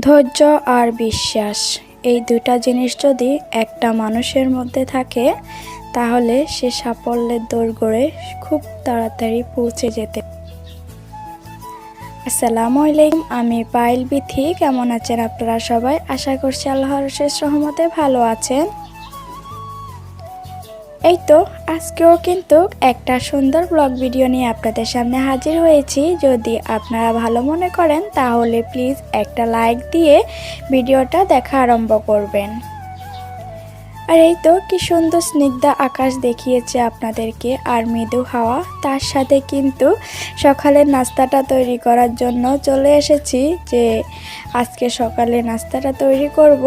ধৈর্য আর বিশ্বাস এই দুটা জিনিস যদি একটা মানুষের মধ্যে থাকে তাহলে সে সাফল্যের দোরগোড়ে খুব তাড়াতাড়ি পৌঁছে যেতে। আসসালামু আলাইকুম, আমি পায়েল বিথি। কেমন আছেন আপনারা সবাই? আশা করছি আল্লাহর অশেষ রহমতে ভালো আছেন। এই তো আজকেও কিন্তু একটা সুন্দর ব্লগ ভিডিও নিয়ে আপনাদের সামনে হাজির হয়েছি। যদি আপনারা ভালো মনে করেন তাহলে প্লিজ একটা লাইক দিয়ে ভিডিওটা দেখা আরম্ভ করবেন। আর এই তো কি সুন্দর স্নিগ্ধ আকাশ দেখিয়েছে আপনাদেরকে, আর মৃদু হাওয়া। তার সাথে কিন্তু সকালের নাস্তাটা তৈরি করার জন্য চলে এসেছি, যে আজকে সকালে নাস্তাটা তৈরি করব।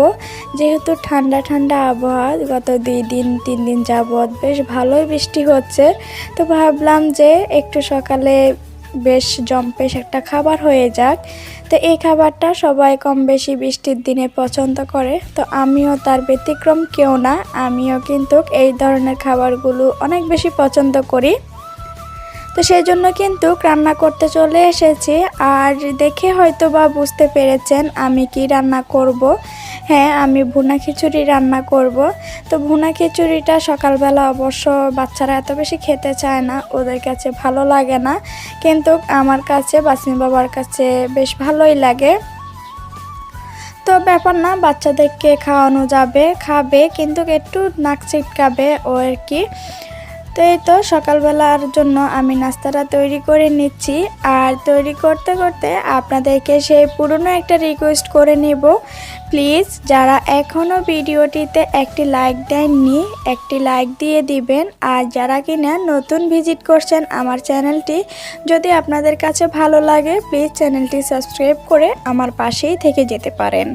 যেহেতু ঠান্ডা ঠান্ডা আবহাওয়া, গত 3 দিন যাবৎ বেশ ভালোই বৃষ্টি হচ্ছে, তো ভাবলাম যে একটু সকালে বেশ জম্পেশ একটা খাবার হয়ে যাক। তো এই খাবারটা সবাই কম বেশি বৃষ্টির দিনে পছন্দ করে, তো আমিও তার ব্যতিক্রম কেউ না। আমিও কিন্তু এই ধরনের খাবারগুলো অনেক বেশি পছন্দ করি। তো সেই জন্য কিন্তু রান্না করতে চলে এসেছি। আর দেখে হয়তো বা বুঝতে পেরেছেন আমি কি রান্না করব। হ্যাঁ, আমি ভুনা খিচুড়ি রান্না করব। তো ভুনা খিচুড়িটা সকালবেলা অবশ্য বাচ্চারা এত বেশি খেতে চায় না, ওদের কাছে ভালো লাগে না, কিন্তু আমার কাছে, বাসিম বাবার কাছে বেশ ভালোই লাগে। তো ব্যাপার না, বাচ্চাদেরকে খাওয়ানো যাবে, খাবে, কিন্তু একটু নাক ছিটকাবে ও আর কি। তো এই তো সকালবেলার জন্য আমি নাস্তাটা তৈরি করে নিচ্ছি। আর তৈরি করতে করতে আপনাদেরকে সেই পুরনো একটা রিকোয়েস্ট করে নেব, প্লিজ যারা এখনও ভিডিওটিতে একটি লাইক দেননি একটি লাইক দিয়ে দিবেন। আর যারা কিনা নতুন ভিজিট করছেন আমার চ্যানেলটি, যদি আপনাদের কাছে ভালো লাগে প্লিজ চ্যানেলটি সাবস্ক্রাইব করে আমার পাশেই থেকে যেতে পারেন।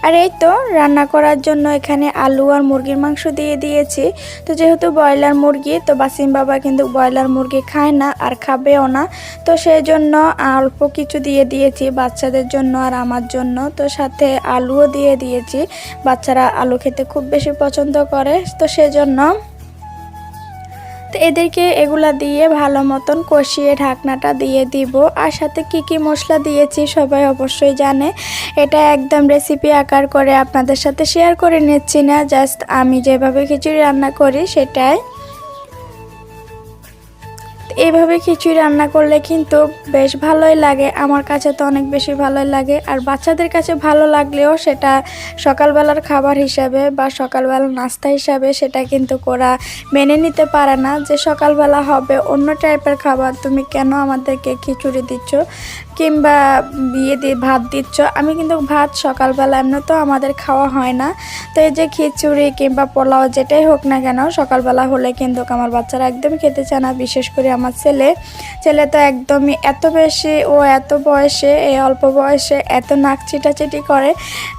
আর এই তো রান্না করার জন্য এখানে আলু আর মুরগির মাংস দিয়ে দিয়েছি। তো যেহেতু ব্রয়লার মুরগি, তো বাসিম বাবা কিন্তু ব্রয়লার মুরগি খায় না আর খাবেও না, তো সেই জন্য অল্প কিছু দিয়ে দিয়েছি বাচ্চাদের জন্য আর আমার জন্য। তো সাথে আলুও দিয়ে দিয়েছি, বাচ্চারা আলু খেতে খুব বেশি পছন্দ করে, তো সেজন্য তো এদেরকে এগুলা দিয়ে ভালো মতন কষিয়ে ঢাকনাটা দিয়ে দিব। আর সাথে কি মশলা দিয়েছি সবাই অবশ্যই জানে, এটা একদম রেসিপি আকার করে আপনাদের সাথে শেয়ার করে নিচ্ছি না, জাস্ট আমি যেভাবে খিচুড়ি রান্না করি সেটাই। এইভাবে খিচুড়ি রান্না করলে কিন্তু বেশ ভালোই লাগে, আমার কাছে তো অনেক বেশি ভালোই লাগে। আর বাচ্চাদের কাছে ভালো লাগলেও সেটা সকালবেলার খাবার হিসাবে বা সকালবেলার নাস্তা হিসাবে সেটা কিন্তু ওরা মেনে নিতে পারে না, যে সকালবেলা হবে অন্য টাইপের খাবার, তুমি কেন আমাদেরকে খিচুড়ি দিচ্ছ কিংবা দিয়ে ভাত দিচ্ছ। আমি কিন্তু ভাত সকালবেলা এমনি তো আমাদের খাওয়া হয় না, তো এই যে খিচুড়ি কিংবা পোলাও যেটাই হোক না কেন সকালবেলা হলে কিন্তু আমার বাচ্চারা একদমই খেতে চায় না। বিশেষ করে আমার ছেলে তো একদমই, এত বেশি ও এত বয়সে, এই অল্প বয়সে এত নাক চিটাচিটি করে।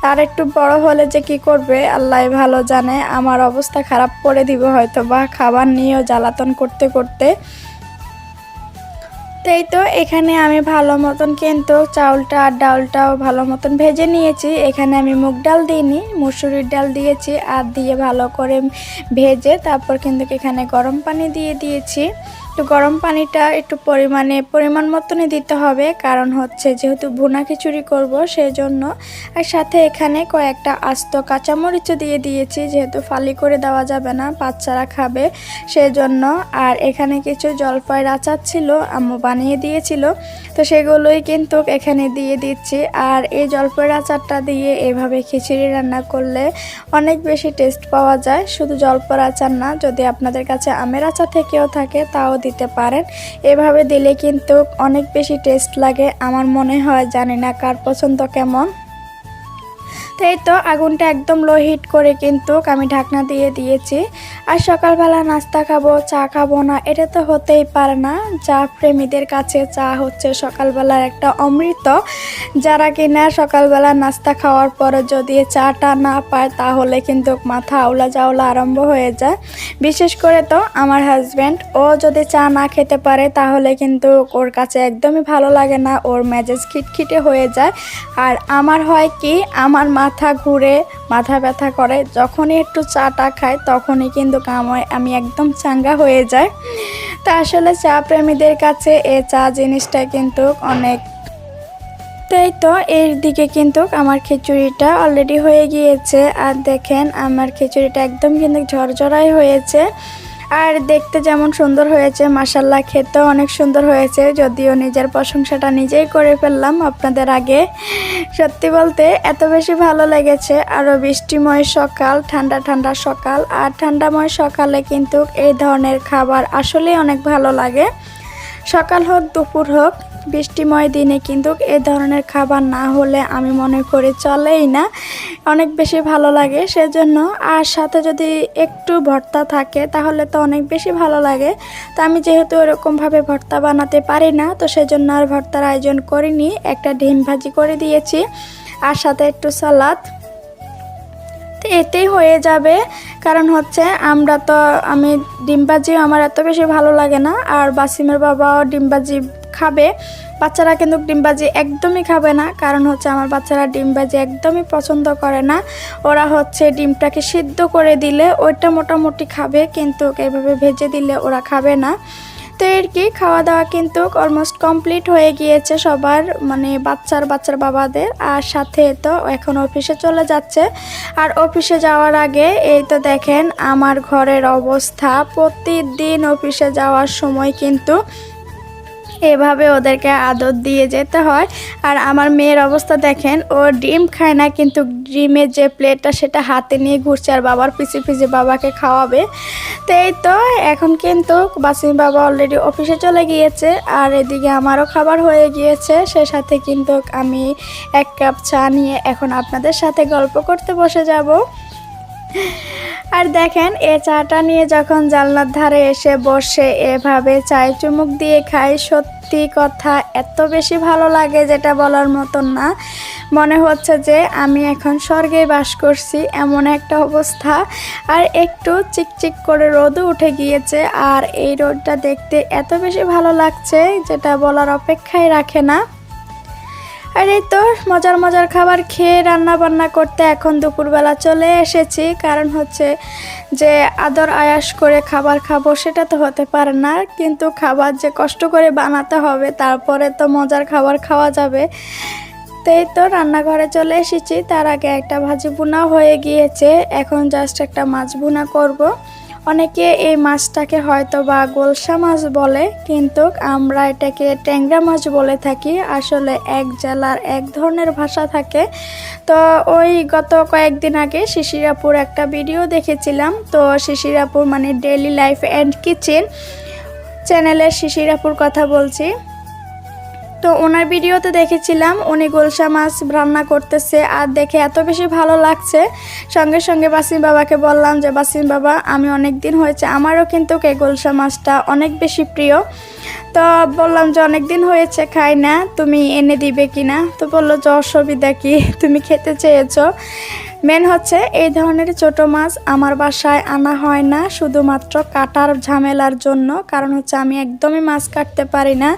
আর একটু বড় হলে যে কি করবে আল্লাহ ভালো জানে, আমার অবস্থা খারাপ করে দিব হয়তো বা খাবার নিয়েও জ্বালাতন করতে করতে। তাই তো এখানে আমি ভালো মতন কিন্তু চাউলটা আর ডালটাও ভালো মতন ভেজে নিয়েছি। এখানে আমি মুগ ডাল দিইনি, মসুরির ডাল দিয়েছি, আর দিয়ে ভালো করে ভেজে তারপর কিন্তু এখানে গরম পানি দিয়ে দিয়েছি। তো গরম পানিটা একটু পরিমাণ মতনই দিতে হবে, কারণ হচ্ছে যেহেতু ভুনা খিচুড়ি করব সেই জন্য। আর সাথে এখানে কয়েকটা আস্ত কাঁচামরিচও দিয়ে দিয়েছি, যেহেতু ফালি করে দেওয়া যাবে না, বাচ্চারা খাবে সেই জন্য। আর এখানে কিছু জলপাইয়ের আচার ছিল, আম্মু বানিয়ে দিয়েছিল, তো সেগুলোই কিন্তু এখানে দিয়ে দিচ্ছি। আর এই জলপাইয়ের আচারটা দিয়ে এভাবে খিচুড়ি রান্না করলে অনেক বেশি টেস্ট পাওয়া যায়। শুধু জলপাইয়ের আচার না, যদি আপনাদের কাছে আমের আচার থেকেও থাকে তাও দিতে পারেন। এভাবে দিলে কিন্তু অনেক বেশি টেস্ট লাগে আমার মনে হয়, জানি না কার পছন্দ কেমন। তো এই তো আগুনটা একদম লো হিট করে কিন্তু আমি ঢাকনা দিয়ে দিয়েছি। আর সকালবেলা নাস্তা খাবো, চা খাবো না, এটা তো হতেই পারে না। চা প্রেমীদের কাছে চা হচ্ছে সকালবেলার একটা অমৃত। যারা কিনা সকালবেলা নাস্তা খাওয়ার পরে যদি চাটা না পায় তাহলে কিন্তু মাথা আউলা জাউলা আরম্ভ হয়ে যায়। বিশেষ করে তো আমার হাজব্যান্ড, ও যদি চা না খেতে পারে তাহলে কিন্তু ওর কাছে একদমই ভালো লাগে না, ওর মেজাজ খিটখিটে হয়ে যায়। আর আমার হয় কি, আমার মাথা ঘুরে, মাথা ব্যথা করে, যখনই একটু চাটা খাই তখনই কিন্তু আমি একদম চাঙ্গা হয়ে যাই। তো আসলে চা প্রেমীদের কাছে এই চা জিনিসটা কিন্তু অনেক তো এই তো এর দিকে কিন্তু আমার খিচুড়িটা অলরেডি হয়ে গিয়েছে। আর দেখেন আমার খিচুড়িটা একদম কিন্তু ঝরঝরাই হয়েছে। আর দেখতে যেমন সুন্দর হয়েছে, মাশাল্লাহ খেতেও অনেক সুন্দর হয়েছে। যদিও নিজের প্রশংসাটা নিজেই করে ফেললাম আপনাদের আগে। সত্যি বলতে এত বেশি ভালো লেগেছে। আরও বৃষ্টিময় সকাল, ঠান্ডা ঠান্ডা সকাল, আর ঠান্ডাময় সকালে কিন্তু এই ধরনের খাবার আসলেই অনেক ভালো লাগে। সকাল হোক দুপুর হোক, বৃষ্টিময় দিনে কিন্তু এই ধরনের খাবার না হলে আমি মনে করি চলেই না, অনেক বেশি ভালো লাগে সেজন্য। আর সাথে যদি একটু ভর্তা থাকে তাহলে তো অনেক বেশি ভালো লাগে। তো আমি যেহেতু এরকমভাবে ভর্তা বানাতে পারি না, তো সেজন্য আর ভর্তার আয়োজন করিনি। একটা ডিম ভাজি করে দিয়েছি আর সাথে একটু সালাদ, তো এতেই হয়ে যাবে। কারণ হচ্ছে আমি ডিমবাজি আমার এত বেশি ভালো লাগে না, আর বাসিমের বাবাও ডিমবাজি খাবে। বাচ্চারা কিন্তু ডিমবাজি একদমই খাবে না, কারণ হচ্ছে আমার বাচ্চারা ডিমবাজি একদমই পছন্দ করে না। ওরা হচ্ছে ডিমটাকে সিদ্ধ করে দিলে ওইটা মোটামুটি খাবে, কিন্তু এইভাবে ভেজে দিলে ওরা খাবে না। তো এর কি খাওয়া দাওয়া কিন্তু অলমোস্ট কমপ্লিট হয়ে গিয়েছে সবার, মানে বাচ্চার বাবাদের। আর সাথে তো এখন অফিসে চলে যাচ্ছে। আর অফিসে যাওয়ার আগে এই তো দেখেন আমার ঘরের অবস্থা। প্রতিদিন অফিসে যাওয়ার সময় কিন্তু এভাবে ওদেরকে আদর দিয়ে যেতে হয়। আর আমার মেয়ের অবস্থা দেখেন, ও ডিম খায় না, কিন্তু ডিমের যে প্লেটটা সেটা হাতে নিয়ে ঘুরছে আর বাবার পিছে পিছে বাবাকে খাওয়াবে। তো এই তো এখন কিন্তু বাসিম বাবা অলরেডি অফিসে চলে গিয়েছে, আর এদিকে আমারও খাবার হয়ে গিয়েছে। সে সাথে কিন্তু আমি 1 কাপ চা নিয়ে এখন আপনাদের সাথে গল্প করতে বসে যাব। আর দেখেন এই চাটা নিয়ে যখন জানলার ধারে এসে বসে এভাবে চায়ে চুমুক দিয়ে খাই, সত্যি কথা এত বেশি ভালো লাগে যেটা বলার মতন না। মনে হচ্ছে যে আমি এখন স্বর্গে বাস করছি, এমন একটা অবস্থা। আর একটু চিকচিক করে রোদও উঠে গিয়েছে, আর এই রোদটা দেখতে এত বেশি ভালো লাগছে যেটা বলার অপেক্ষাই রাখে না। আর এই তো মজার মজার খাবার খেয়ে রান্না বান্না করতে এখন দুপুরবেলা চলে এসেছি। কারণ হচ্ছে যে আদর আয়াস করে খাবার খাবো সেটা তো হতে পারে না, কিন্তু খাবার যে কষ্ট করে বানাতে হবে তারপরে তো মজার খাবার খাওয়া যাবে। তো এই তো রান্নাঘরে চলে এসেছি। তার আগে একটা ভাজি ভুনা হয়ে গিয়েছে, এখন জাস্ট একটা মাছ ভুনা করব। অনেকে এই মাছটাকে হয়তো বা গোলসা মাছ বলে, কিন্তু আমরা এটাকে ট্যাংরা মাছ বলে থাকি। আসলে এক জেলার এক ধরনের ভাষা থাকে। তো ওই গত কয়েকদিন আগে শিশিরাপুর একটা ভিডিও দেখেছিলাম। তো শিশিরাপুর মানে ডেইলি লাইফ অ্যান্ড কিচেন চ্যানেলের শিশিরাপুর কথা বলছি। তো ওনার ভিডিওতে দেখেছিলাম উনি গোলসা মাছ রান্না করতেছে, আর দেখে এত বেশি ভালো লাগছে। সঙ্গে সঙ্গে বাসিম বাবাকে বললাম যে বাসিম বাবা, আমি অনেক দিন হয়েছে, আমারও কিন্তু এই গোলসা মাছটা অনেক বেশি প্রিয়। তো বললাম যে অনেক দিন হয়েছে খাই না, তুমি এনে দিবে কিনা। তো বললো যে অসুবিধা কি, তুমি খেতে চেয়েছো। মেন হচ্ছে এই ধরনের ছোট মাছ আমার বাসায় আনা হয় না, শুধুমাত্র কাটার ঝামেলার জন্য। কারণ হচ্ছে আমি একদমই মাছ কাটতে পারি না,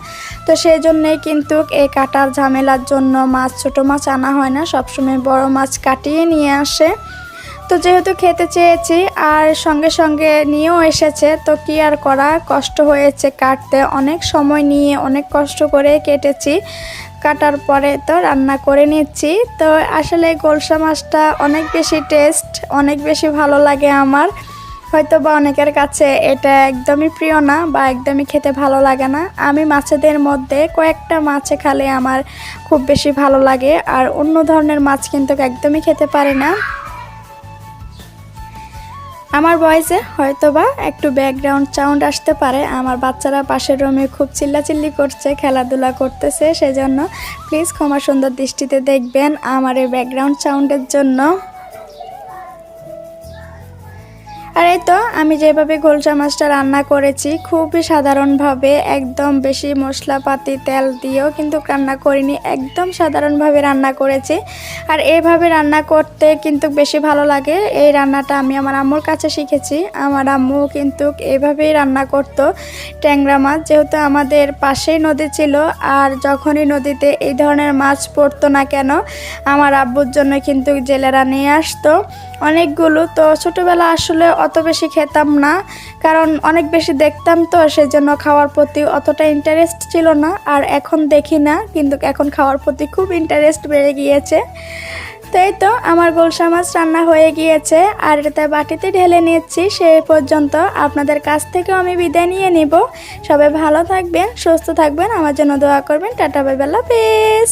তো সেই জন্যেই কিন্তু এই কাটার ঝামেলার জন্য ছোট মাছ আনা হয় না, সবসময় বড় মাছ কাটিয়ে নিয়ে আসে। তো যেহেতু খেতে চেয়েছি আর সঙ্গে সঙ্গে নিয়েও এসেছে, তো কি আর করা, কষ্ট হয়েছে কাটতে, অনেক সময় নিয়ে অনেক কষ্ট করে কেটেছি। কাটার পরে তো রান্না করে নিচ্ছি। তো আসলে গোলসা মাছটা অনেক বেশি টেস্ট, অনেক বেশি ভালো লাগে আমার। হয়তো বা অনেকের কাছে এটা একদমই প্রিয় না বা একদমই খেতে ভালো লাগে না। আমি মাছেদের মধ্যে কয়েকটা মাছ খেলে আমার খুব বেশি ভালো লাগে, আর অন্য ধরনের মাছ কিন্তু একদমই খেতে পারি না। আমার ভয়েসে হয়তো বা একটু ব্যাকগ্রাউন্ড সাউন্ড আসতে পারে, আমার বাচ্চারা পাশের রুমে খুব চিল্লাচিল্লি করছে, খেলাধুলা করতেছে, সেজন্য প্লিজ ক্ষমা সুন্দর দৃষ্টিতে দেখবেন আমার এই ব্যাকগ্রাউন্ড সাউন্ডের জন্য। আর এই তো আমি যেভাবে গোলসা মাছটা রান্না করেছি খুবই সাধারণভাবে, একদম বেশি মশলাপাতি তেল দিয়েও কিন্তু রান্না করিনি, একদম সাধারণভাবে রান্না করেছি। আর এইভাবে রান্না করতে কিন্তু বেশি ভালো লাগে। এই রান্নাটা আমি আমার আম্মুর কাছে শিখেছি। আমার আম্মু কিন্তু এইভাবেই রান্না করতো ট্যাংরা মাছ, যেহেতু আমাদের পাশেই নদী ছিল, আর যখনই নদীতে এই ধরনের মাছ পড়তো না কেন আমার আব্বুর জন্য কিন্তু জেলেরা নিয়ে আসতো অনেকগুলো। তো ছোটোবেলা আসলে অত বেশি খেতাম না, কারণ অনেক বেশি দেখতাম তো, সেজন্য খাওয়ার প্রতি অতটা ইন্টারেস্ট ছিল না। আর এখন দেখি না, কিন্তু এখন খাওয়ার প্রতি খুব ইন্টারেস্ট বেড়ে গিয়েছে। তো এই তো আমার গুলশা মাছ রান্না হয়ে গিয়েছে, আর এটা বাটিতে ঢেলে নিচ্ছি। সেই পর্যন্ত আপনাদের কাছ থেকেও আমি বিদায় নিয়ে নিব। সবাই ভালো থাকবেন, সুস্থ থাকবেন, আমার জন্য দোয়া করবেন। টাটা, বাই বাই, আল্লাহ হাফেজ।